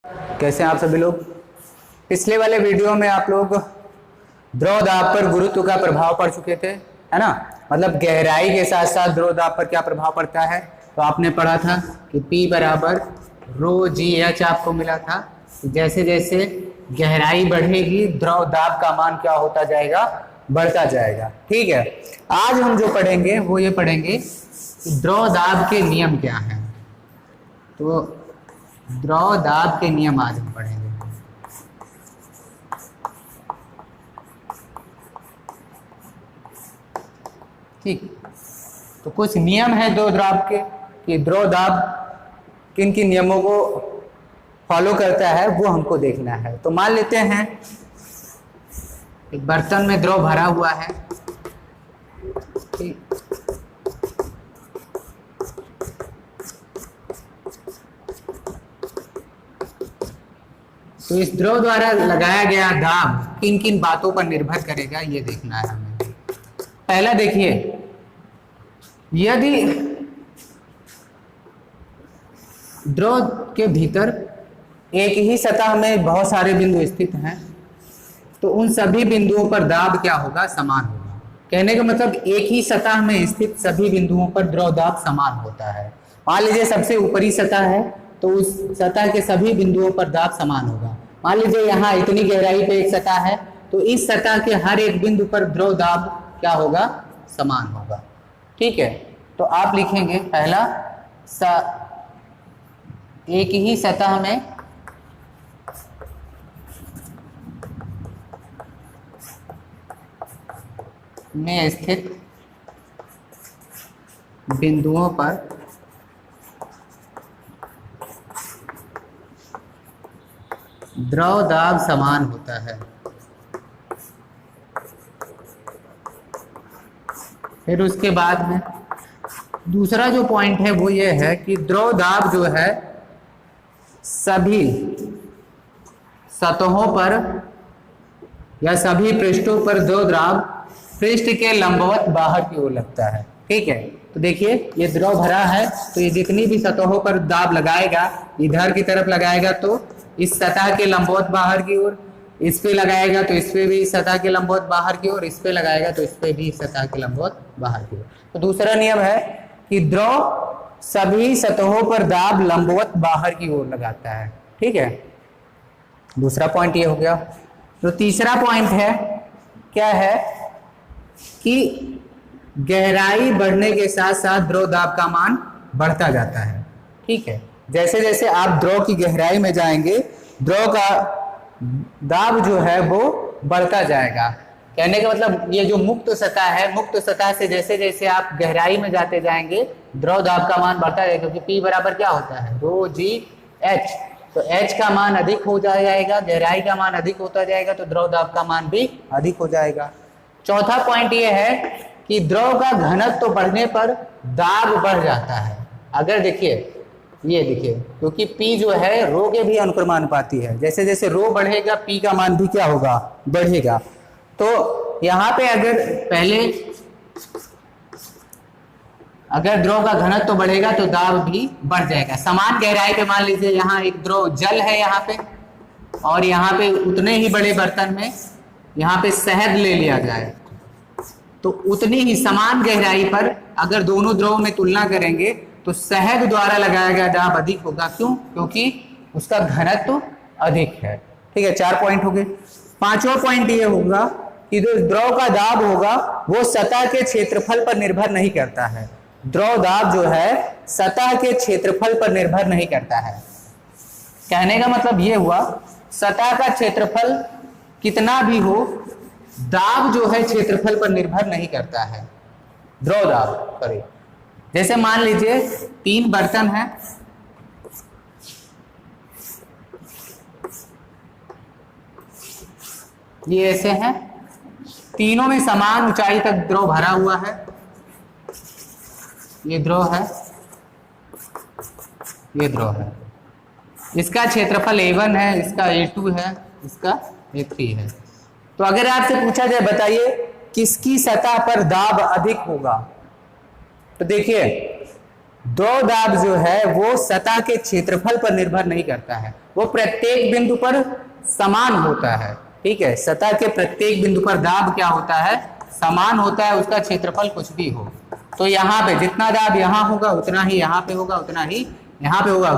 कैसे हैं आप सभी लोग। पिछले वाले वीडियो में आप लोग द्रव दाब पर गुरुत्व का प्रभाव पढ़ चुके थे, है ना। मतलब गहराई के साथ साथ द्रव दाब पर क्या प्रभाव पड़ता है। तो आपने पढ़ा था कि P बराबर रो जी एच आपको मिला था। जैसे जैसे गहराई बढ़ेगी द्रव दाब का मान क्या होता जाएगा, बढ़ता जाएगा। ठीक है, आज हम जो पढ़ेंगे वो ये पढ़ेंगे कि द्रव दाब के नियम क्या हैं। तो द्रव दाब के नियम आज हम पढ़ेंगे। ठीक, तो कुछ नियम है द्रव दाब के कि द्रव दाब किन किन नियमों को फॉलो करता है वो हमको देखना है। तो मान लेते हैं एक बर्तन में द्रव भरा हुआ है। ठीक, तो इस द्रव द्वारा लगाया गया दाब किन किन बातों पर निर्भर करेगा ये देखना है हमें। पहला देखिए, यदि द्रव के भीतर एक ही सतह में बहुत सारे बिंदु स्थित हैं तो उन सभी बिंदुओं पर दाब क्या होगा, समान होगा। कहने का मतलब एक ही सतह में स्थित सभी बिंदुओं पर द्रव दाब समान होता है। मान लीजिए सबसे ऊपरी सतह है तो उस सतह के सभी बिंदुओं पर दाब समान होगा। मान लीजिए यहाँ इतनी गहराई पे एक सतह है तो इस सतह के हर एक बिंदु पर द्रव दाब क्या होगा, समान होगा। ठीक है, तो आप लिखेंगे पहला एक ही सतह में स्थित बिंदुओं पर द्रव दाब समान होता है। फिर उसके बाद में दूसरा जो पॉइंट है वो ये है कि द्रव दाब जो है सभी सतहों पर या सभी पृष्ठों पर द्रव दाब पृष्ठ के लंबवत बाहर की ओर लगता है। ठीक है, तो देखिए ये द्रव भरा है तो ये जितनी भी सतहों पर दाब लगाएगा इधर की तरफ लगाएगा तो इस सतह के लंबवत बाहर की ओर, इस पे लगाएगा तो इस पे भी सतह के लंबवत बाहर की ओर, इस पे लगाएगा तो इस पे भी सतह के लंबवत बाहर की ओर। तो दूसरा नियम है कि द्रव सभी सतहों पर दाब लंबवत बाहर की ओर लगाता है। ठीक है, दूसरा पॉइंट ये हो गया। तो तीसरा पॉइंट है क्या है कि गहराई बढ़ने के साथ साथ द्रव दाब का मान बढ़ता जाता है। ठीक है, जैसे जैसे आप द्रव की गहराई में जाएंगे द्रव का दाब जो है वो बढ़ता जाएगा। कहने का मतलब ये जो मुक्त सतह है, मुक्त सतह से जैसे जैसे आप गहराई में जाते जाएंगे द्रव दाब का मान बढ़ता जाएगा, क्योंकि P बराबर क्या होता है, रो जी एच। तो H का मान अधिक हो जाएगा, गहराई का मान अधिक होता जाएगा तो द्रव दाब का मान भी अधिक हो जाएगा। चौथा पॉइंट ये है कि द्रव का घनत्व तो बढ़ने पर दाब बढ़ जाता है। अगर देखिए ये देखिए, क्योंकि P जो है रो के भी अनुक्रमानुपाती है, जैसे जैसे रो बढ़ेगा P का मान भी क्या होगा, बढ़ेगा। तो यहाँ पे अगर द्रव का घनत्व तो बढ़ेगा तो दाब भी बढ़ जाएगा। समान गहराई पे मान लीजिए यहाँ एक द्रव जल है यहाँ पे और यहाँ पे उतने ही बड़े बर्तन में यहाँ पे शहद ले लिया जाए तो उतनी ही समान गहराई पर अगर दोनों द्रव में तुलना करेंगे तो शहद द्वारा लगाया गया दाब अधिक होगा। क्यों? क्योंकि उसका घनत्व अधिक है। ठीक है, 4 पॉइंट हो गए। 5वां पॉइंट ये होगा कि जो द्रव का दाब होगा वो सतह के क्षेत्रफल पर निर्भर नहीं करता है। द्रव दाब जो है सतह के क्षेत्रफल पर निर्भर नहीं करता है। कहने का मतलब ये हुआ सतह का क्षेत्रफल कितना भी हो दाब जो है क्षेत्रफल पर निर्भर नहीं करता है, द्रव दाब पर। जैसे मान लीजिए 3 बर्तन हैं, ये ऐसे हैं, तीनों में समान ऊंचाई तक द्रव भरा हुआ है। ये द्रव है, ये द्रव है, इसका क्षेत्रफल A1 है, इसका A2 है, इसका A3 है। तो अगर आपसे पूछा जाए बताइए किसकी सतह पर दाब अधिक होगा, तो देखिए द्रव दाब जो है वो सतह के क्षेत्रफल पर निर्भर नहीं करता है। वो प्रत्येक बिंदु पर समान होता है। ठीक है, सतह के प्रत्येक बिंदु पर दाब क्या होता है, समान होता है, उसका क्षेत्रफल कुछ भी हो। तो यहाँ पे जितना दाब यहाँ होगा उतना ही यहाँ पे होगा, उतना ही यहाँ पे होगा।